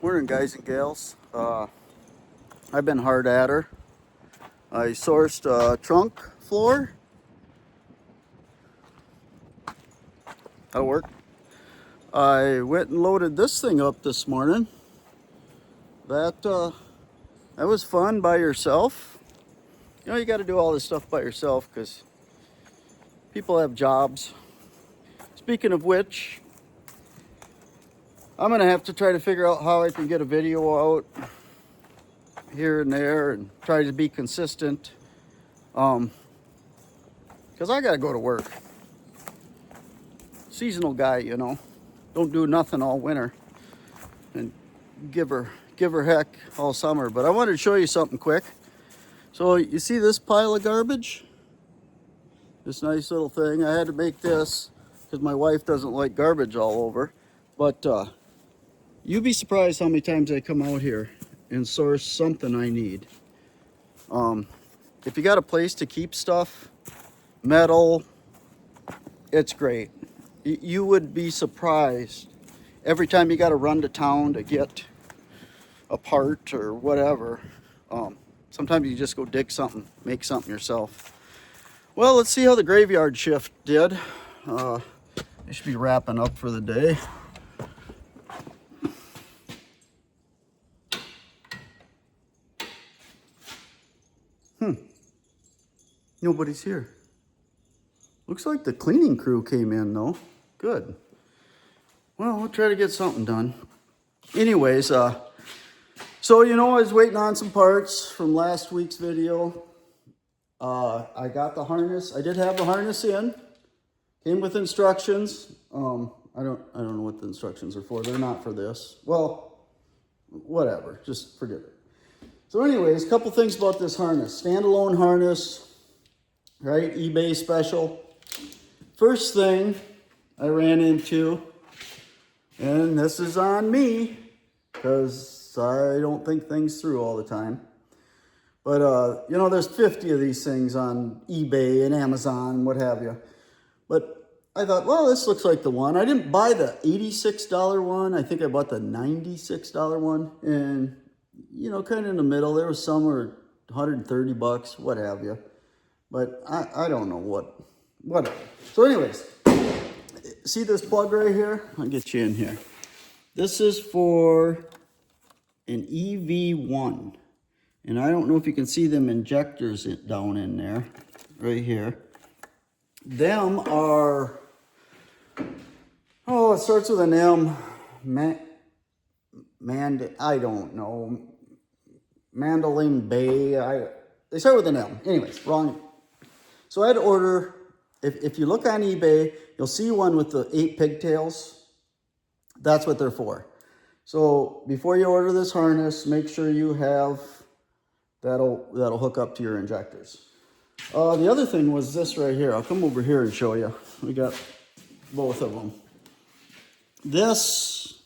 Morning, guys and gals. I've been hard at her. I sourced a trunk floor. That'll work. I went and loaded this thing up this morning. That was fun by yourself. You know, you got to do all this stuff by yourself because people have jobs. Speaking of which, I'm gonna have to try to figure out how I can get a video out here and there and try to be consistent. Because I gotta go to work. Seasonal guy, you know. Don't do nothing all winter and give her heck all summer. But I wanted to show you something quick. So you see this pile of garbage? This nice little thing. I had to make this because my wife doesn't like garbage all over. But you'd be surprised how many times I come out here and source something I need. If you got a place to keep stuff, metal, it's great. You would be surprised every time you got to run to town to get a part or whatever. Sometimes you just go dig something, make something yourself. Well, let's see how the graveyard shift did. I should be wrapping up for the day. Nobody's here. Looks like the cleaning crew came in though. Good. Well, we'll try to get something done. Anyways, so you know, I was waiting on some parts from last week's video. I got the harness. I did have the harness in. Came with instructions. I don't know what the instructions are for. They're not for this. Well, whatever. Just forget it. So anyways, a couple things about this harness. Standalone harness, right? eBay special. First thing I ran into, and this is on me, because I don't think things through all the time. But, you know, there's 50 of these things on eBay and Amazon, what have you. But I thought, well, this looks like the one. I didn't buy the $86 one. I think I bought the $96 one. And, you know, kind of in the middle. There was some were $130, what have you. But I don't know whatever. So anyways, see this plug right here? I'll get you in here. This is for an EV1. And I don't know if you can see them injectors down in there, right here. Them are, it starts with an M. I don't know. Mandalay Bay. They start with an M. Anyways, wrong. So I had to order, if you look on eBay, you'll see one with the 8 pigtails. That's what they're for. So before you order this harness, make sure you have, that'll hook up to your injectors. The other thing was this right here. I'll come over here and show you. We got both of them. This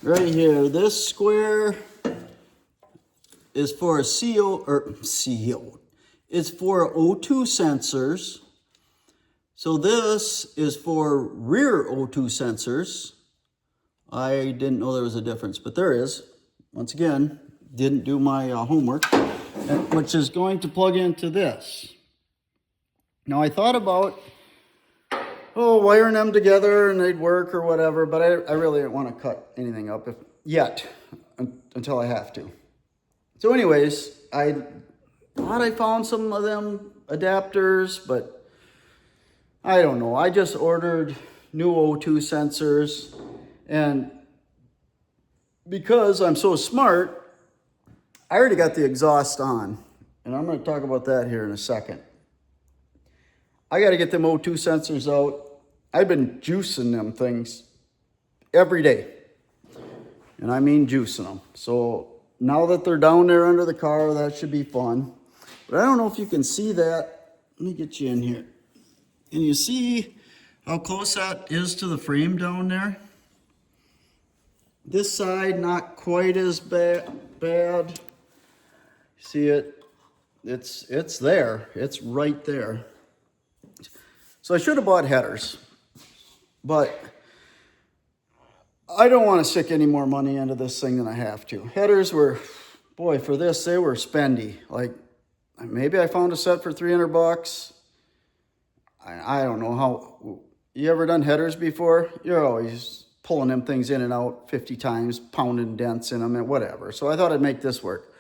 right here, this square is for a CO. It's for O2 sensors. So this is for rear O2 sensors. I didn't know there was a difference, but there is. Once again, didn't do my homework, which is going to plug into this. Now I thought about, wiring them together and they'd work or whatever, but I really didn't want to cut anything up yet until I have to. So anyways, I thought I found some of them adapters, but I don't know. I just ordered new O2 sensors, and because I'm so smart, I already got the exhaust on, and I'm going to talk about that here in a second. I got to get them O2 sensors out. I've been juicing them things every day, and I mean juicing them. So now that they're down there under the car, that should be fun. But I don't know if you can see that. Let me get you in here. Can you see how close that is to the frame down there? This side, not quite as bad. See it? It's there. It's right there. So I should have bought headers. But I don't want to stick any more money into this thing than I have to. Headers were, boy, for this, they were spendy. Like, maybe I found a set for 300 bucks. I don't know how, you ever done headers before? You're always pulling them things in and out 50 times, pounding dents in them and whatever. So I thought I'd make this work.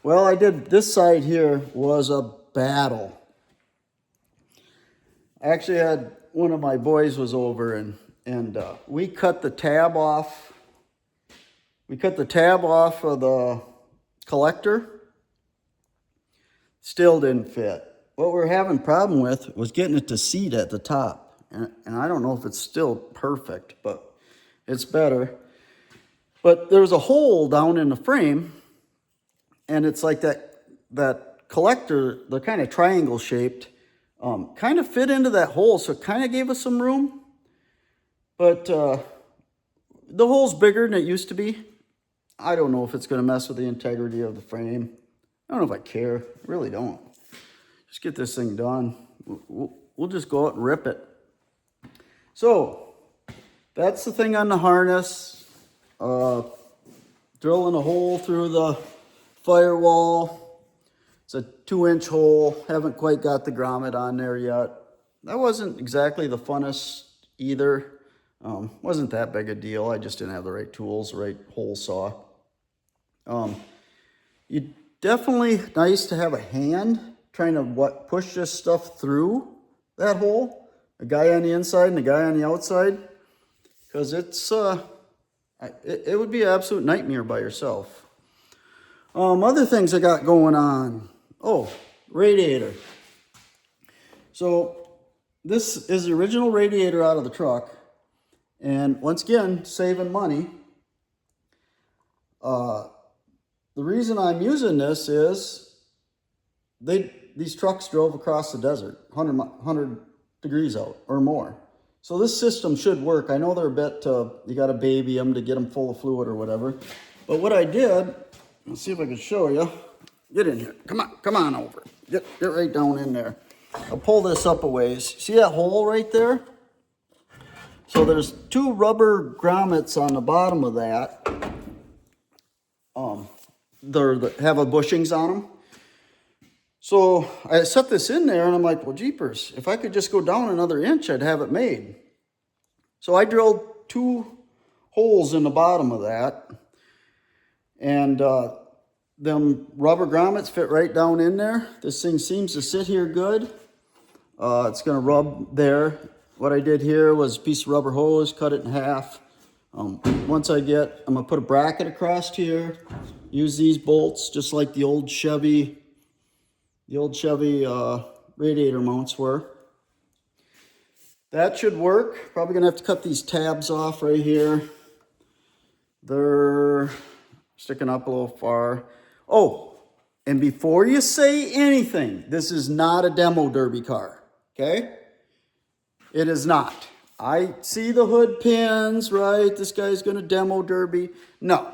Well, I did, this side here was a battle. I actually had, one of my boys was over and we cut the tab off. We cut the tab off of the collector. Still didn't fit. What we're having a problem with was getting it to seat at the top. And I don't know if it's still perfect, but it's better. But there's a hole down in the frame, and it's like that collector, they're kind of triangle shaped, kind of fit into that hole, so it kind of gave us some room. But the hole's bigger than it used to be. I don't know if it's going to mess with the integrity of the frame. I don't know if I care. I really don't. Just get this thing done. We'll just go out and rip it. So, that's the thing on the harness. Drilling a hole through the firewall. It's a 2-inch hole. Haven't quite got the grommet on there yet. That wasn't exactly the funnest either. Wasn't that big a deal. I just didn't have the right tools, the right hole saw. You definitely nice to have a hand trying to push this stuff through that hole. A guy on the inside and a guy on the outside, because it's it would be an absolute nightmare by yourself. Other things I got going on. Oh, radiator. So this is the original radiator out of the truck. And once again, saving money. The reason I'm using this is these trucks drove across the desert, 100 degrees out or more. So this system should work. I know they're a bit, you got to baby them to get them full of fluid or whatever. But what I did, let's see if I can show you. Get in here. Come on over. Get right down in there. I'll pull this up a ways. See that hole right there? So there's 2 rubber grommets on the bottom of that. They have a bushings on them. So I set this in there and I'm like, well, jeepers, if I could just go down another inch, I'd have it made. So I drilled 2 holes in the bottom of that. And them rubber grommets fit right down in there. This thing seems to sit here good. It's going to rub there. What I did here was a piece of rubber hose, cut it in half. Once I'm going to put a bracket across here. Use these bolts just like the old Chevy radiator mounts were. That should work. Probably gonna have to cut these tabs off right here. They're sticking up a little far. Oh, and before you say anything, this is not a demo derby car, okay? It is not. I see the hood pins, right? This guy's gonna demo derby. No.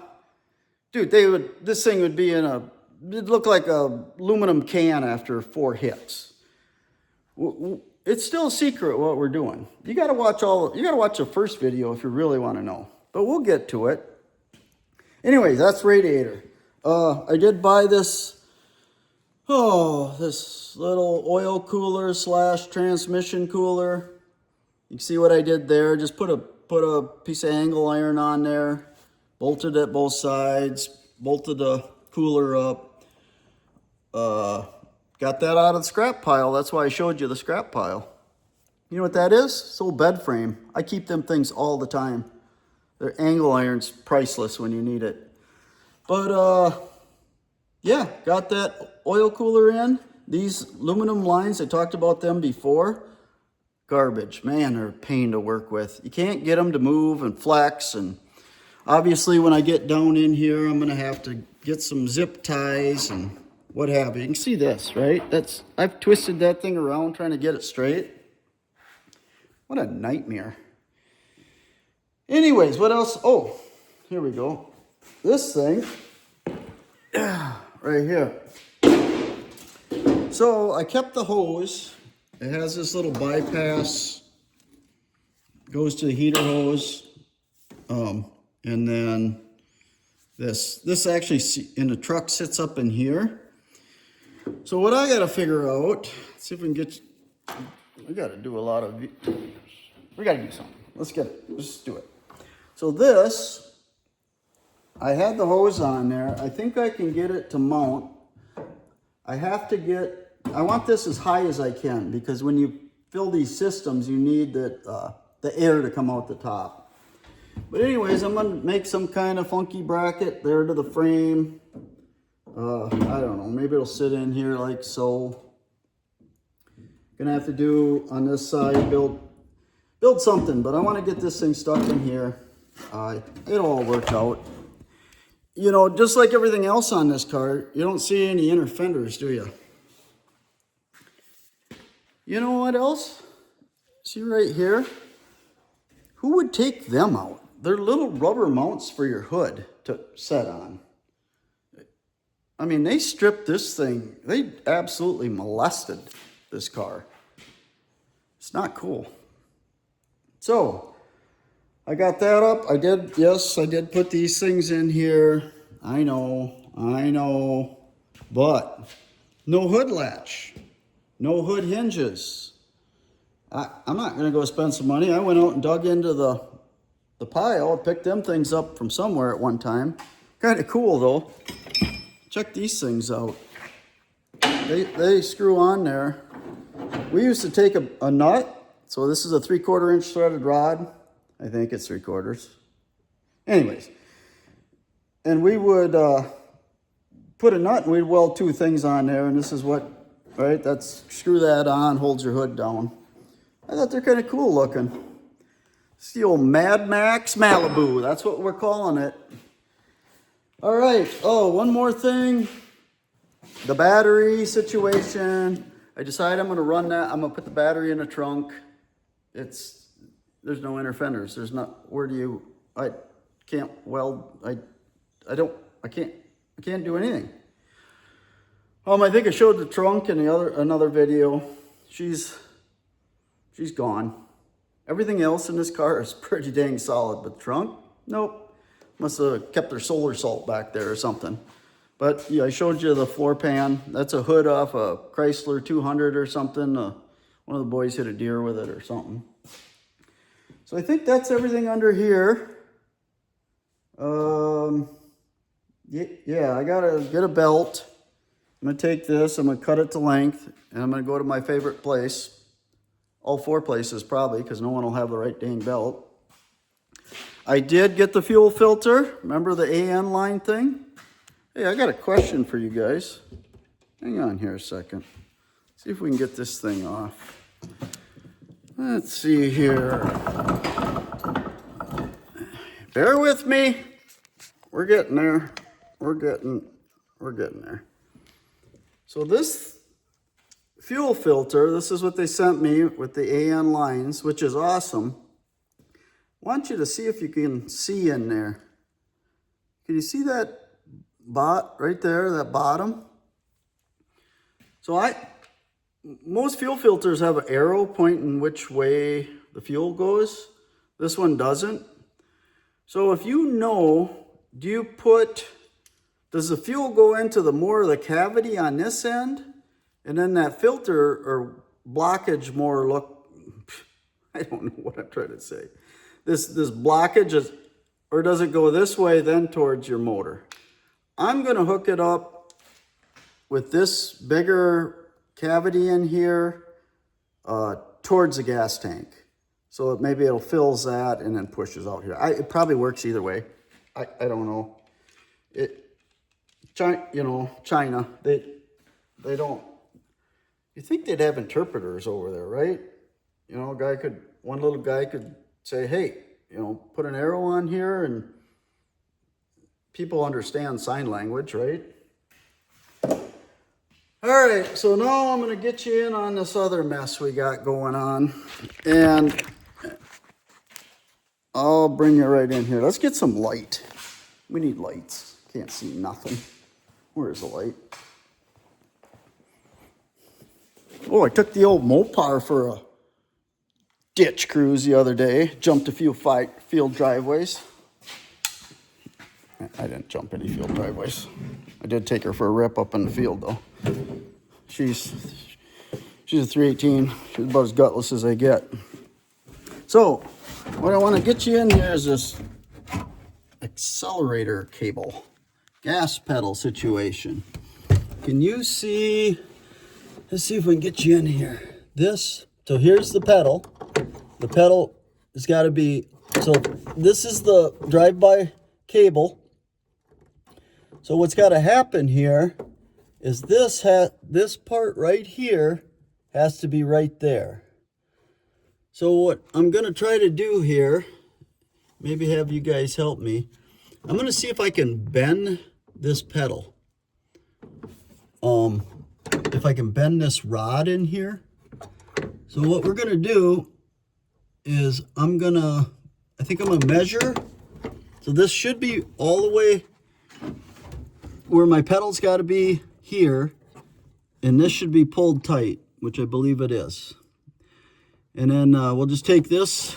Dude, this thing would be it'd look like a aluminum can after 4 hits. It's still a secret what we're doing. You gotta watch the first video if you really want to know. But we'll get to it. Anyways, that's radiator. I did buy this little oil cooler / transmission cooler. You can see what I did there. Just put a piece of angle iron on there. Bolted at both sides, bolted the cooler up. Got that out of the scrap pile. That's why I showed you the scrap pile. You know what that is? It's a little bed frame. I keep them things all the time. Their angle iron's priceless when you need it. But yeah, got that oil cooler in. These aluminum lines, I talked about them before. Garbage. Man, they're a pain to work with. You can't get them to move and flex, and obviously, when I get down in here, I'm going to have to get some zip ties and what have you. You can see this, right? I've twisted that thing around trying to get it straight. What a nightmare. Anyways, what else? Oh, here we go. This thing, right here. So I kept the hose. It has this little bypass. Goes to the heater hose. And then this actually in the truck sits up in here. So what I gotta figure out, see if we can get, we gotta do a lot of, we gotta do something. Let's do it. So this, I had the hose on there. I think I can get it to mount. I want this as high as I can, because when you fill these systems, you need the air to come out the top. But anyways, I'm gonna make some kind of funky bracket there to the frame. I don't know, maybe it'll sit in here like so. Gonna have to do on this side, build something, but I want to get this thing stuck in here. It'll all work out. You know, just like everything else on this car, you don't see any inner fenders, do you? You know what else? See right here? Who would take them out? They're little rubber mounts for your hood to set on. I mean, they stripped this thing. They absolutely molested this car. It's not cool. So, I got that up. I did put these things in here. I know. But no hood latch. No hood hinges. I'm not going to go spend some money. I went out and dug into the pile, picked them things up from somewhere at one time. Kind of cool, though. Check these things out. They screw on there. We used to take a nut. So this is a 3/4 inch threaded rod. I think it's 3/4. Anyways. And we would put a nut and we'd weld two things on there. And this is what, right? Screw that on, holds your hood down. I thought they're kind of cool looking. It's the old Max Malibu. That's what we're calling it. All right. Oh, one more thing. The battery situation. I decided I'm going to run that. I'm going to put the battery in the trunk. There's no inner fenders. There's not, I can't weld. I can't do anything. I think I showed the trunk in another video. She's gone. Everything else in this car is pretty dang solid, but the trunk, nope. Must have kept their solar salt back there or something. But yeah, I showed you the floor pan. That's a hood off a Chrysler 200 or something. One of the boys hit a deer with it or something. So I think that's everything under here. Yeah, I gotta get a belt. I'm gonna take this, I'm gonna cut it to length, and I'm gonna go to my favorite place. All four places probably, because no one will have the right dang belt. I did get the fuel filter. Remember the AN line thing? Hey, I got a question for you guys. Hang on here a second. See if we can get this thing off. Let's see here. Bear with me. We're getting there. We're getting there. So this fuel filter, this is what they sent me with the AN lines, which is awesome. I want you to see if you can see in there. Can you see that right there, that bottom? So most fuel filters have an arrow pointing which way the fuel goes. This one doesn't. So if you know, does the fuel go into more of the cavity on this end? And then that filter or blockage I don't know what I'm trying to say. This blockage or does it go this way then towards your motor? I'm going to hook it up with this bigger cavity in here towards the gas tank. So maybe it'll fills that and then pushes out here. It probably works either way. I don't know. China, they don't. You think they'd have interpreters over there, right? One little guy could say, hey, put an arrow on here, and people understand sign language, right? All right, so now I'm going to get you in on this other mess we got going on, and I'll bring you right in here. Let's get some light. We need lights. Can't see nothing. Where's the light? Oh, I took the old Mopar for a ditch cruise the other day. Jumped a few field driveways. I didn't jump any field driveways. I did take her for a rip up in the field though. She's a 318. She's about as gutless as I get. So what I want to get you in here is this accelerator cable, gas pedal situation. Can you see? Let's see if we can get you in here. So here's the pedal. The pedal has got to be, so this is the drive-by cable. So what's got to happen here is this part right here has to be right there. So what I'm going to try to do here, maybe have you guys help me. I'm going to see if I can bend this pedal. If I can bend this rod in here. So what we're going to do is I think I'm going to measure. So this should be all the way where my pedal's got to be here. And this should be pulled tight, which I believe it is. And then we'll just take this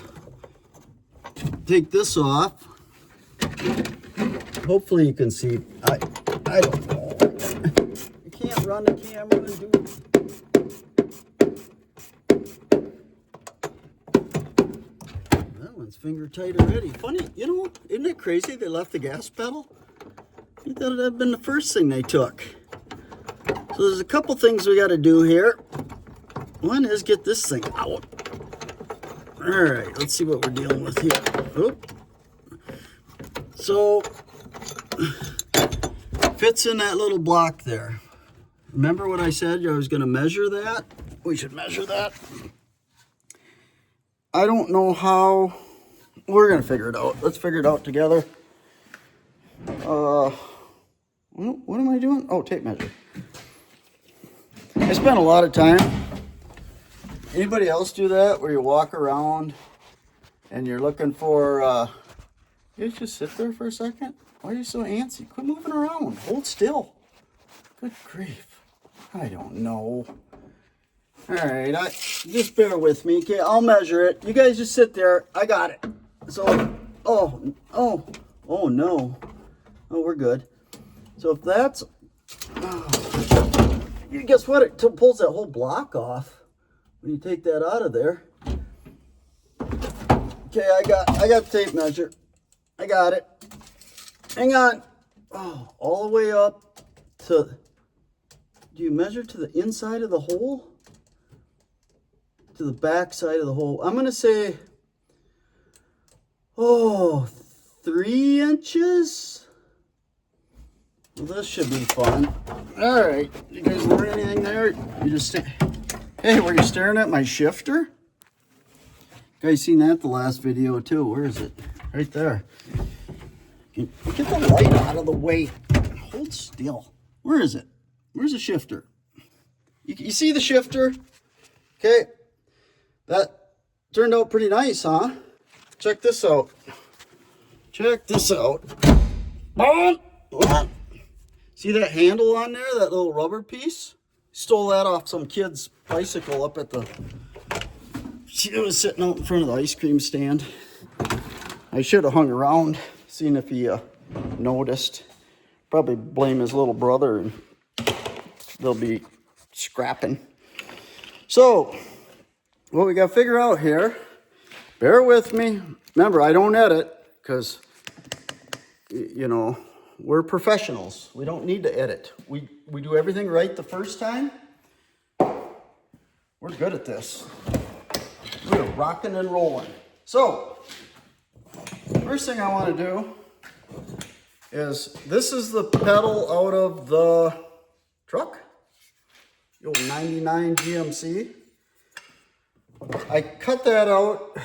off. Hopefully you can see. I don't know. I can't run the camera and do it. That one's finger tight already. Funny, you know, isn't it crazy they left the gas pedal? You thought it'd have been the first thing they took. So there's a couple things we got to do here. One is get this thing out. All right, let's see what we're dealing with here. Oop. So, fits in that little block there. Remember what I said? I was going to measure that. We should measure that. I don't know how. We're going to figure it out. Let's figure it out together. What am I doing? Oh, tape measure. I spent a lot of time. Anybody else do that where you walk around and you're looking for, you just sit there for a second? Why are you so antsy? Quit moving around. Hold still. Good grief. I don't know. All right, just bear with me. Okay, I'll measure it. You guys just sit there. I got it. So, oh no. Oh, we're good. So if that's, guess what? It pulls that whole block off. When you take that out of there. Okay, I got tape measure. I got it. Hang on. Oh, all the way up to, do you measure to the inside of the hole? To the back side of the hole. I'm going to say, 3 inches? Well, this should be fun. All right. You guys learn anything there? You just hey, were you staring at my shifter? You guys seen that the last video too. Where is it? Right there. Get the light out of the way. Hold still. Where is it? Where's the shifter? You see the shifter? Okay. That turned out pretty nice, huh? Check this out. Check this out. See that handle on there? That little rubber piece? Stole that off some kid's bicycle up at the... It was sitting out in front of the ice cream stand. I should have hung around, seen if he noticed. Probably blame his little brother and they'll be scrapping. So, what we got to figure out here, bear with me. Remember, I don't edit because, you know, we're professionals. We don't need to edit. We do everything right the first time. We're good at this. We're rocking and rolling. So, first thing I want to do is, this is the pedal out of the truck. The old 99 GMC. I cut that out.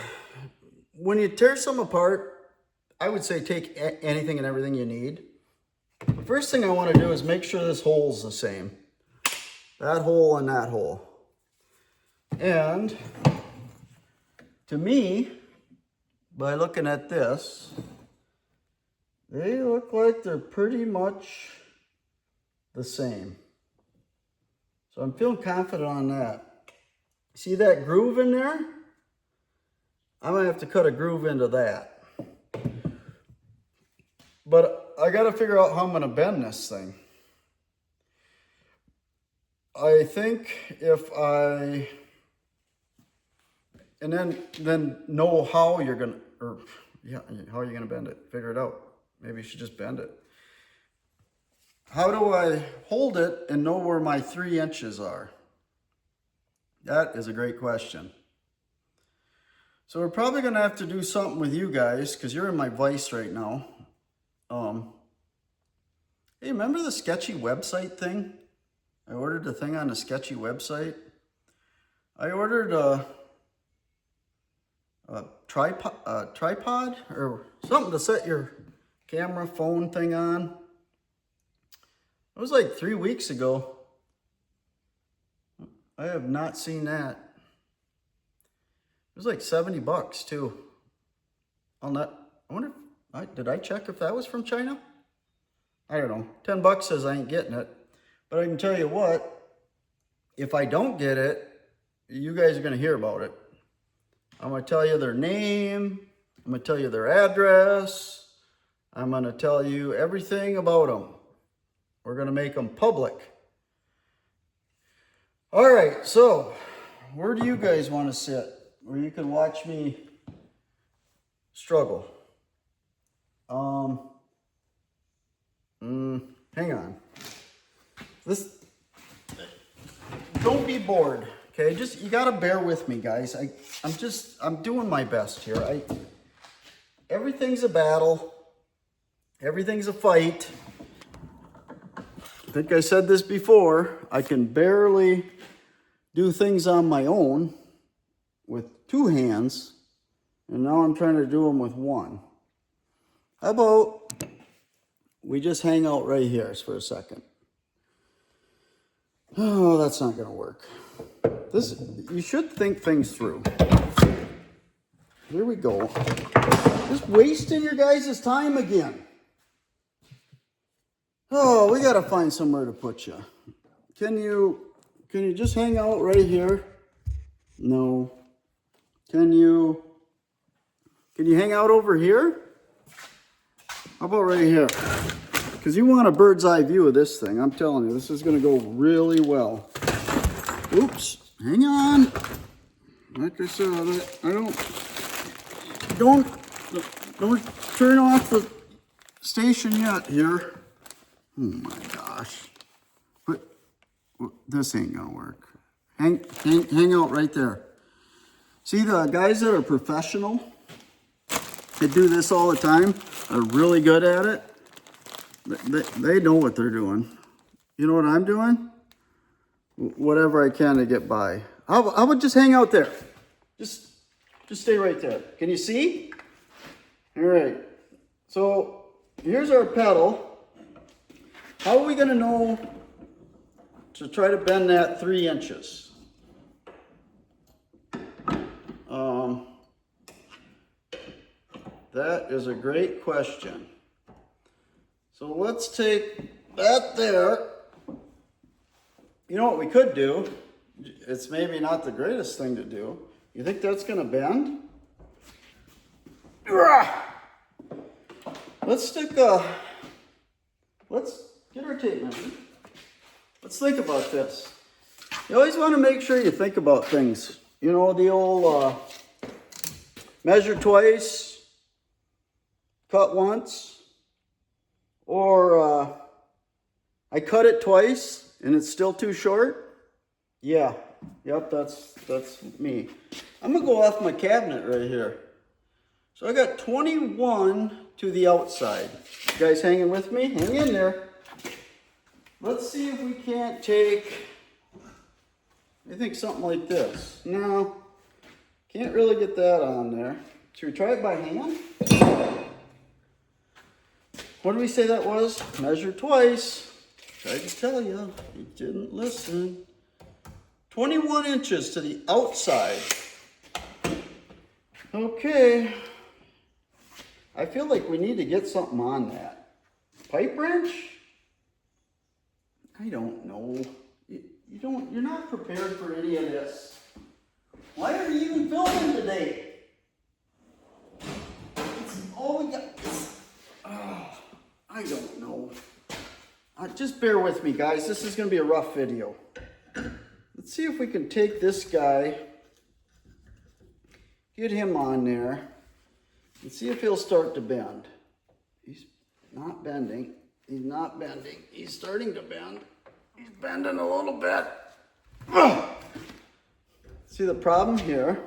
When you tear some apart, I would say take anything and everything you need. The first thing I want to do is make sure this hole's the same. That hole and that hole. And to me, by looking at this, they look like they're pretty much the same. So I'm feeling confident on that. See that groove in there? I'm gonna have to cut a groove into that. But I got to figure out how I'm going to bend this thing. I think if I, and then know how you're going to, or yeah, how you're going to bend it. Figure it out. Maybe you should just bend it. How do I hold it and know where my 3 inches are? That is a great question. So we're probably going to have to do something with you guys because you're in my vice right now. Hey, remember the sketchy website thing? I ordered the thing on a sketchy website. I ordered a tripod or something to set your camera phone thing on. It was like 3 weeks ago. I have not seen that. It was like $70 too. I wonder, did I check if that was from China? I don't know. $10 says I ain't getting it. But I can tell you what, if I don't get it, you guys are going to hear about it. I'm going to tell you their name. I'm going to tell you their address. I'm going to tell you everything about them. We're going to make them public. All right, so where do you guys want to sit where you can watch me struggle? Hang on. Don't be bored, okay? You gotta bear with me, guys. I'm doing my best here. Everything's a battle. Everything's a fight. I think I said this before. I can barely do things on my own with 2 hands, and now I'm trying to do them with 1. How about we just hang out right here for a second? Oh, that's not gonna work. You should think things through. Here we go. Just wasting your guys' time again. Oh, we gotta find somewhere to put you. Can you just hang out right here? No. Can you hang out over here? How about right here? Because you want a bird's eye view of this thing. I'm telling you, this is gonna go really well. Oops, hang on. Like I said, I don't turn off the station yet here. Oh my gosh. But this ain't gonna work. Hang out right there. See, the guys that are professional, they do this all the time, are really good at it. They know what they're doing. You know what I'm doing? Whatever I can to get by. How about just hang out there? Just stay right there. Can you see? All right. So here's our pedal. How are we going to know to try to bend that 3 inches? That is a great question. So let's take that there. You know what we could do? It's maybe not the greatest thing to do. You think that's going to bend? Let's get our tape measure. Let's think about this. You always want to make sure you think about things. You know, the old measure twice, cut once, or I cut it twice and it's still too short. Yeah, yep, that's me. I'm gonna go off my cabinet right here. So I got 21 to the outside. You guys hanging with me? Hang in there. Let's see if we can't take, I think something like this. No, can't really get that on there. Should we try it by hand? What did we say that was? Measure twice. Tried to tell you, you didn't listen. 21 inches to the outside. Okay. I feel like we need to get something on that. Pipe wrench? I don't know. You're not prepared for any of this. Why are you even filming today? It's all we got. I don't know. Just bear with me, guys. This is going to be a rough video. Let's see if we can take this guy, get him on there, and see if he'll start to bend. He's not bending. He's not bending. He's starting to bend. He's bending a little bit. Ugh. See the problem here?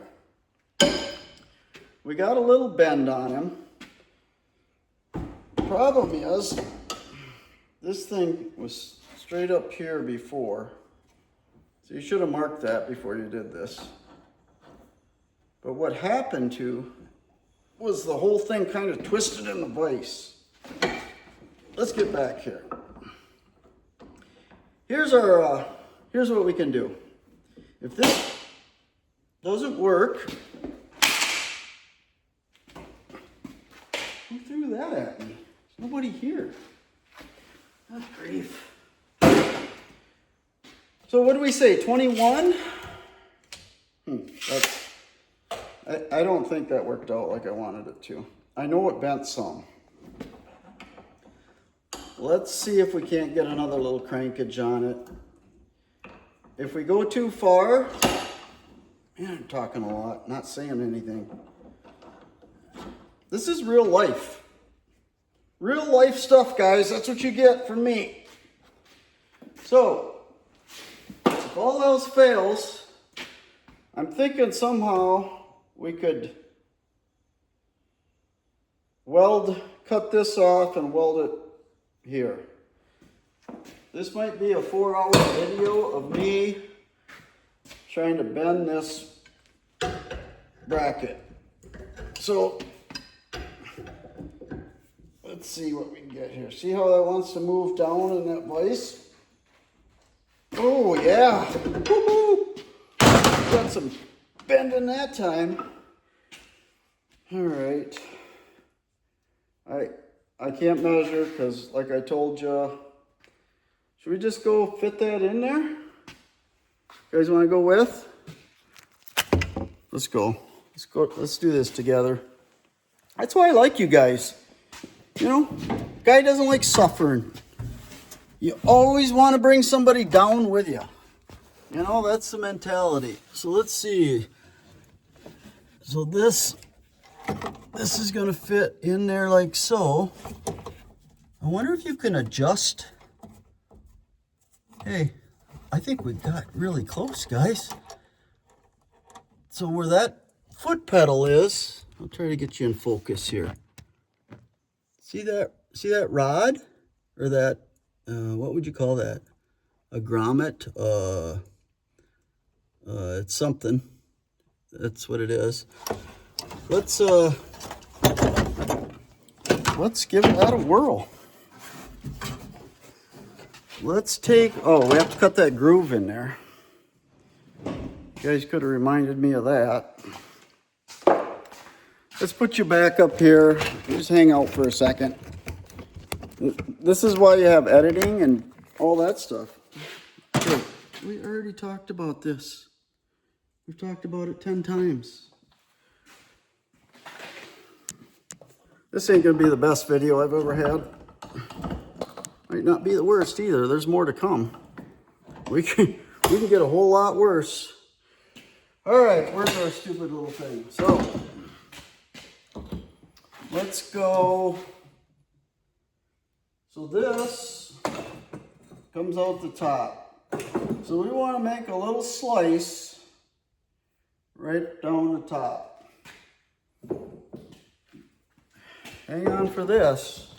We got a little bend on him. The problem is, this thing was straight up here before. So you should have marked that before you did this. But what happened was the whole thing kind of twisted in the vise. Let's get back here. Here's what we can do. If this doesn't work, who threw that at me? There's nobody here. Good grief. So what do we say, 21? I don't think that worked out like I wanted it to. I know it bent some. Let's see if we can't get another little crankage on it. If we go too far, man, I'm talking a lot, not saying anything. This is real life. Real life stuff, guys. That's what you get from me. So, if all else fails, I'm thinking somehow we could cut this off and weld it here. This might be a 4-hour video of me trying to bend this bracket. So, let's see what we can get here. See how that wants to move down in that vise? Oh, yeah. Woo-hoo. Got some bending that time. All right. I can't measure because, like I told you, should we just go fit that in there? You guys want to go with? Let's go. Let's go. Let's do this together. That's why I like you guys. You know, guy doesn't like suffering. You always want to bring somebody down with you. You know, that's the mentality. So let's see. So this is going to fit in there like so. I wonder if you can adjust. Hey, I think we got really close, guys. So where that foot pedal is, I'll try to get you in focus here. See that rod? Or that, what would you call that? A grommet? It's something. That's what it is. Let's give that a whirl. Let's take, oh, we have to cut that groove in there. You guys could have reminded me of that. Let's put you back up here. Just hang out for a second. This is why you have editing and all that stuff. Okay, we already talked about this. We've talked about it 10 times. This ain't gonna be the best video I've ever had. Might not be the worst either. There's more to come. We can get a whole lot worse. All right, where's our stupid little thing? So, let's go. So this comes out the top. So we want to make a little slice right down the top. Hang on for this.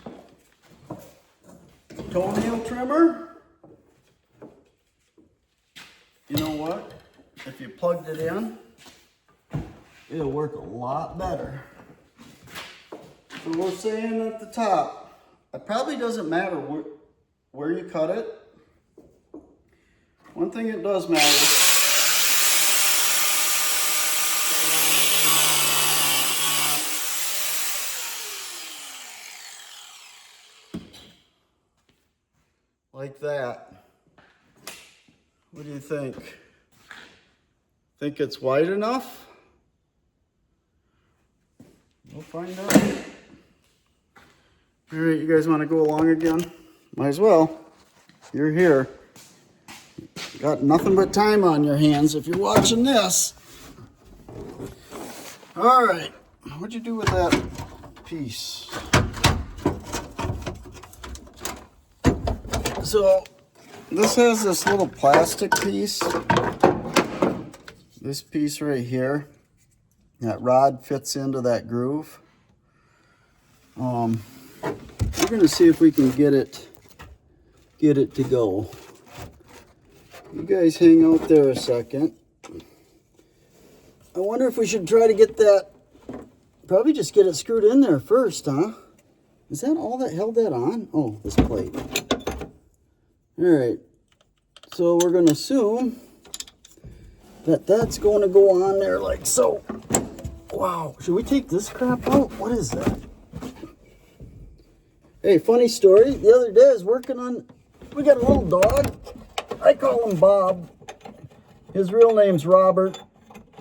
Toenail trimmer. You know what? If you plugged it in, it'll work a lot better. So we're saying at the top, it probably doesn't matter where you cut it. One thing it does matter, like that. What do you think? Think it's wide enough? We'll find out. All right, you guys want to go along again? Might as well. You're here. Got nothing but time on your hands if you're watching this. All right, what'd you do with that piece? So this has this little plastic piece. This piece right here. That rod fits into that groove. We're gonna see if we can get it to go. You guys hang out there a second. I wonder if we should try to get that, probably just get it screwed in there first, huh? Is that all that held that on? Oh, this plate. All right, so we're gonna assume that that's going to go on there like so. Wow, should we take this crap out? What is that? Hey, funny story. The other day I was working on, we got a little dog. I call him Bob. His real name's Robert.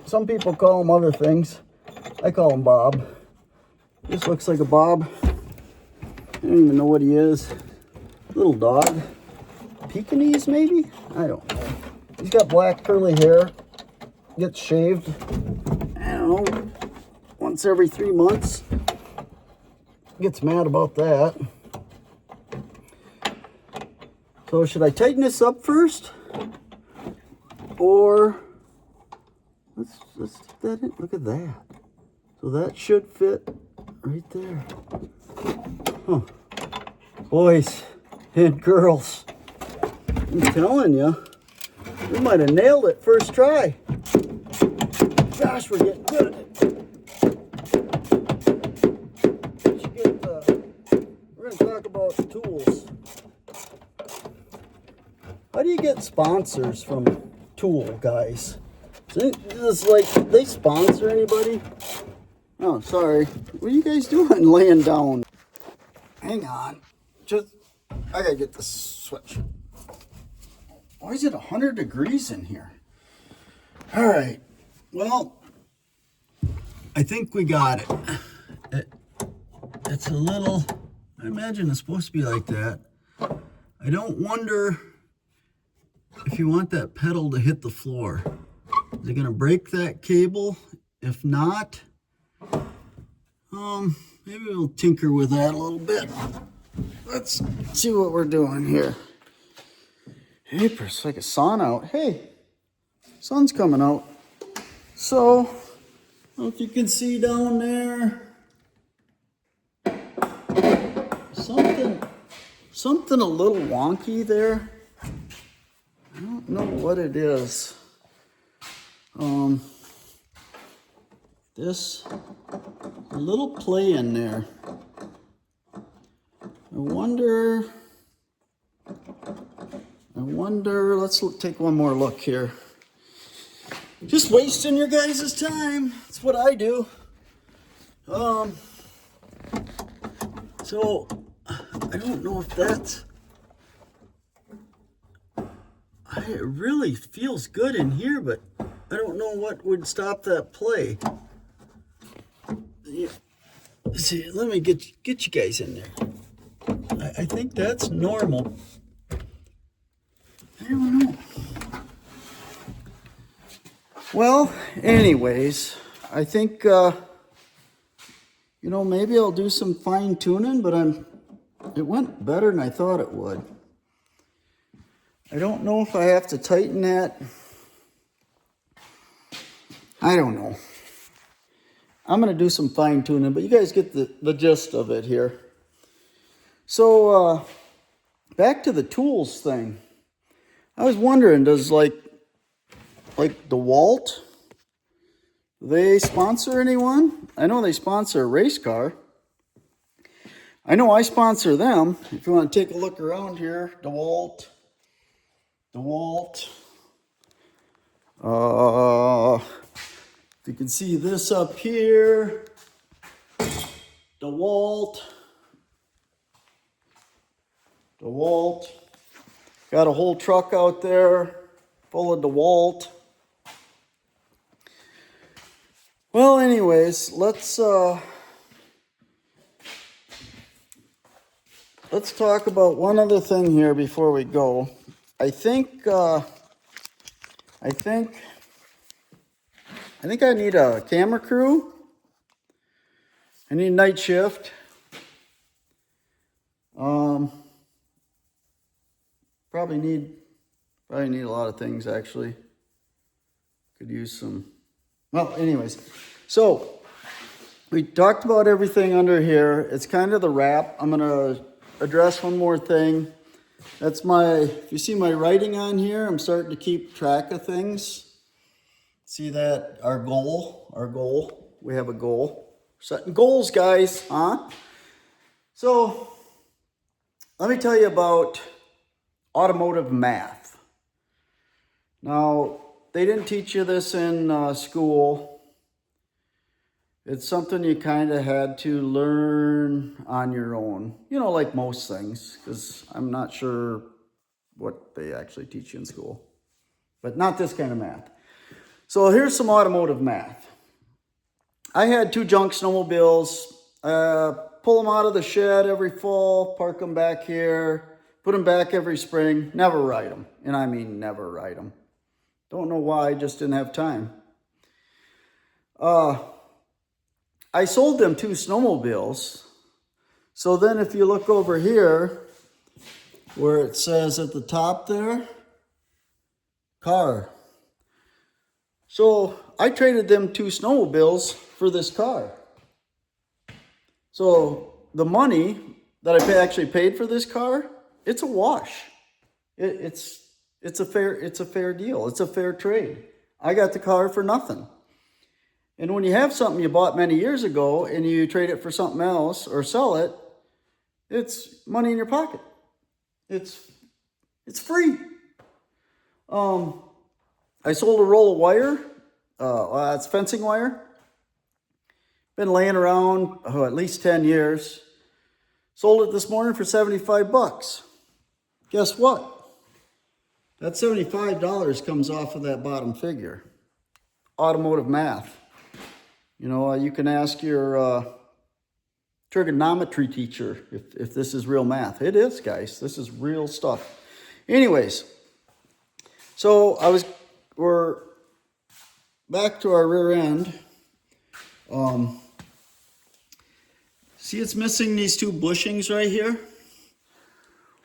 Some people call him other things. I call him Bob. This looks like a Bob. I don't even know what he is. Little dog. Pekingese maybe? I don't know. He's got black curly hair. Gets shaved, I don't know, once every 3 months. Gets mad about that. So should I tighten this up first? Or let's stick that in. Look at that. So that should fit right there. Huh. Boys and girls, I'm telling you, we might have nailed it first try. Gosh, we're getting good at it. We're going to talk about tools. How do you get sponsors from tool guys? Is this like, they sponsor anybody? Oh, sorry. What are you guys doing laying down? Hang on. I got to get the switch. Why is it 100 degrees in here? All right. Well, I think we got it. It's a little, I imagine it's supposed to be like that. I don't wonder if you want that pedal to hit the floor. Is it going to break that cable? If not, maybe we'll tinker with that a little bit. Let's see what we're doing here. Hey, it's like a sun out. Hey, sun's coming out. So, I don't know if you can see down there. Something a little wonky there. I don't know what it is. This a little play in there. I wonder, let's take one more look here. Just wasting your guys' time. That's what I do. So I don't know if that's, it really feels good in here, but I don't know what would stop that play. Yeah. See, let me get you guys in there. I think that's normal. I don't know. Well, anyways, I think, maybe I'll do some fine tuning, but it went better than I thought it would. I don't know if I have to tighten that. I don't know. I'm going to do some fine tuning, but you guys get the gist of it here. So, back to the tools thing. I was wondering, does like DeWalt, they sponsor anyone? I know they sponsor a race car. I know I sponsor them. If you want to take a look around here, DeWalt. If you can see this up here, DeWalt. Got a whole truck out there full of DeWalt. Well, anyways, let's let's talk about one other thing here before we go. I think I need a camera crew. I need night shift. Probably need a lot of things actually. Could use some. Well, anyways, so we talked about everything under here. It's kind of the wrap. I'm gonna address one more thing. That's if you see my writing on here, I'm starting to keep track of things. See that? Our goal. We have a goal. Setting goals, guys, huh? So let me tell you about automotive math. Now, they didn't teach you this in school. It's something you kind of had to learn on your own. You know, like most things, because I'm not sure what they actually teach you in school. But not this kind of math. So here's some automotive math. I had 2 junk snowmobiles. Pull them out of the shed every fall, park them back here, put them back every spring, never ride them. And I mean never ride them. Don't know why, just didn't have time. I sold them 2 snowmobiles. So then if you look over here, where it says at the top there, car. So I traded them 2 snowmobiles for this car. So the money that I actually paid for this car, it's a wash. It's a fair deal. It's a fair trade. I got the car for nothing. And when you have something you bought many years ago and you trade it for something else or sell it, it's money in your pocket. It's free. I sold a roll of wire. It's fencing wire. Been laying around at least 10 years. Sold it this morning for $75. Guess what? That $75 comes off of that bottom figure. Automotive math. You know, you can ask your trigonometry teacher if this is real math. It is, guys. This is real stuff. Anyways, so we're back to our rear end. See, it's missing these 2 bushings right here.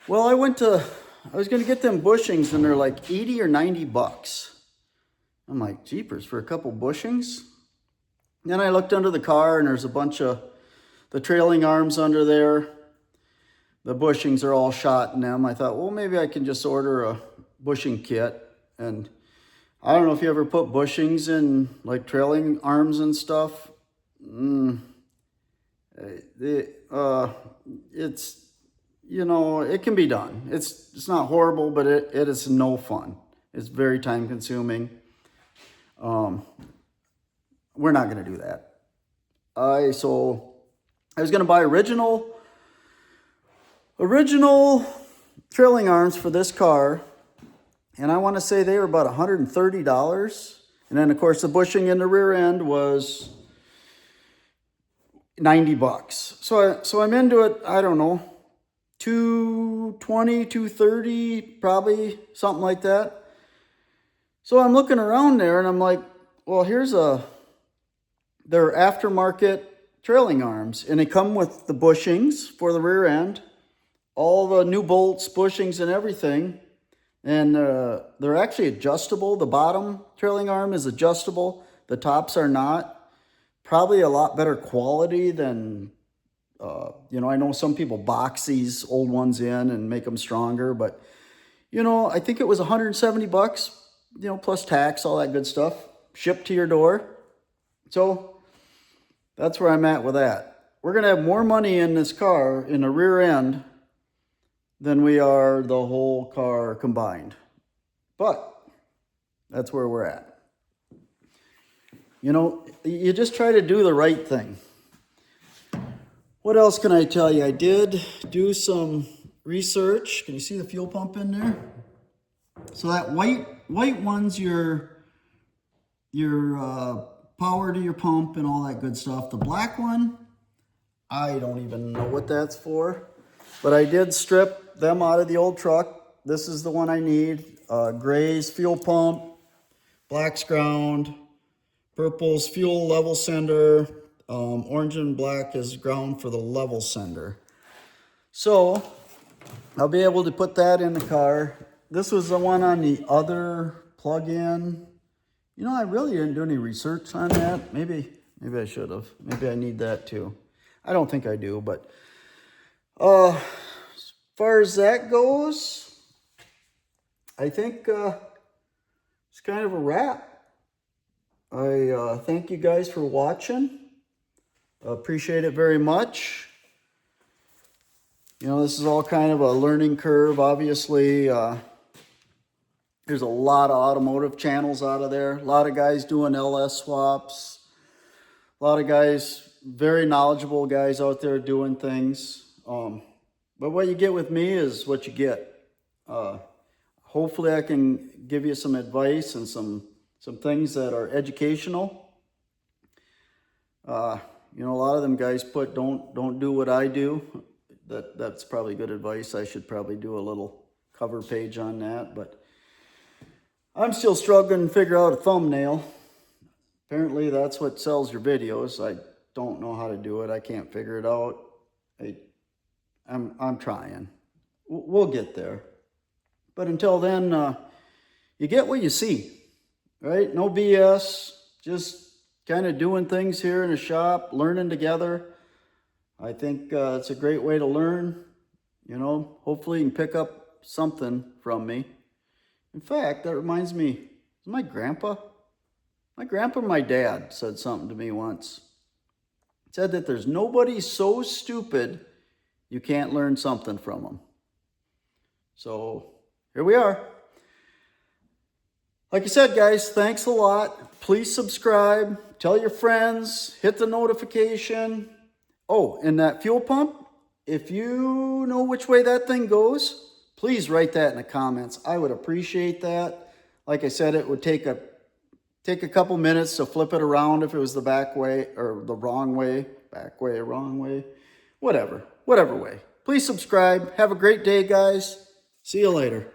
Well, I was going to get them bushings and they're like 80 or 90 bucks. I'm like, jeepers, for a couple bushings? Then I looked under the car and there's a bunch of the trailing arms under there. The bushings are all shot in them. I thought, well, maybe I can just order a bushing kit. And I don't know if you ever put bushings in like trailing arms and stuff. It's, you know, it can be done. It's not horrible, but it is no fun. It's very time consuming. We're not going to do that. So I was going to buy original trailing arms for this car. And I want to say they were about $130. And then, of course, the bushing in the rear end was 90 bucks. So I'm into it, I don't know, 220, 230, probably something like that. So I'm looking around there and I'm like, well, they're aftermarket trailing arms and they come with the bushings for the rear end, all the new bolts, bushings and everything. And they're actually adjustable. The bottom trailing arm is adjustable. The tops are not. Probably a lot better quality than, I know some people box these old ones in and make them stronger. But, I think it was 170 bucks, plus tax, all that good stuff, shipped to your door. So that's where I'm at with that. We're going to have more money in this car, in the rear end, than we are the whole car combined. But that's where we're at. You just try to do the right thing. What else can I tell you? I did do some research. Can you see the fuel pump in there? So that white one's your power to your pump and all that good stuff. The black one, I don't even know what that's for. But I did strip them out of the old truck. This is the one I need. Gray's fuel pump, black's ground, purple's fuel level sender, orange and black is ground for the level sender. So I'll be able to put that in the car. This was the one on the other plug-in. You know, I really didn't do any research on that. Maybe I should have. Maybe I need that too. I don't think I do, but as far as that goes, I think it's kind of a wrap. I thank you guys for watching. Appreciate it very much. You know, this is all kind of a learning curve. Obviously, there's a lot of automotive channels out of there. A lot of guys doing LS swaps. A lot of guys, very knowledgeable guys out there doing things. But what you get with me is what you get. Hopefully I can give you some advice and some things that are educational. You know, a lot of them guys put don't do what I do. That's probably good advice. I should probably do a little cover page on that, but I'm still struggling to figure out a thumbnail. Apparently that's what sells your videos. I don't know how to do it. I can't figure it out. I'm trying. We'll get there. But until then, you get what you see, right? No BS. Just kind of doing things here in the shop, learning together. I think it's a great way to learn. You know, hopefully you can pick up something from me. In fact, that reminds me, is my grandpa or my dad said something to me once. He said that there's nobody so stupid you can't learn something from them. So here we are. Like I said, guys, thanks a lot. Please subscribe, tell your friends, hit the notification. Oh, and that fuel pump, if you know which way that thing goes, please write that in the comments. I would appreciate that. Like I said, it would take a couple minutes to flip it around if it was the back way or the wrong way. Back way, wrong way, whatever way. Please subscribe. Have a great day, guys. See you later.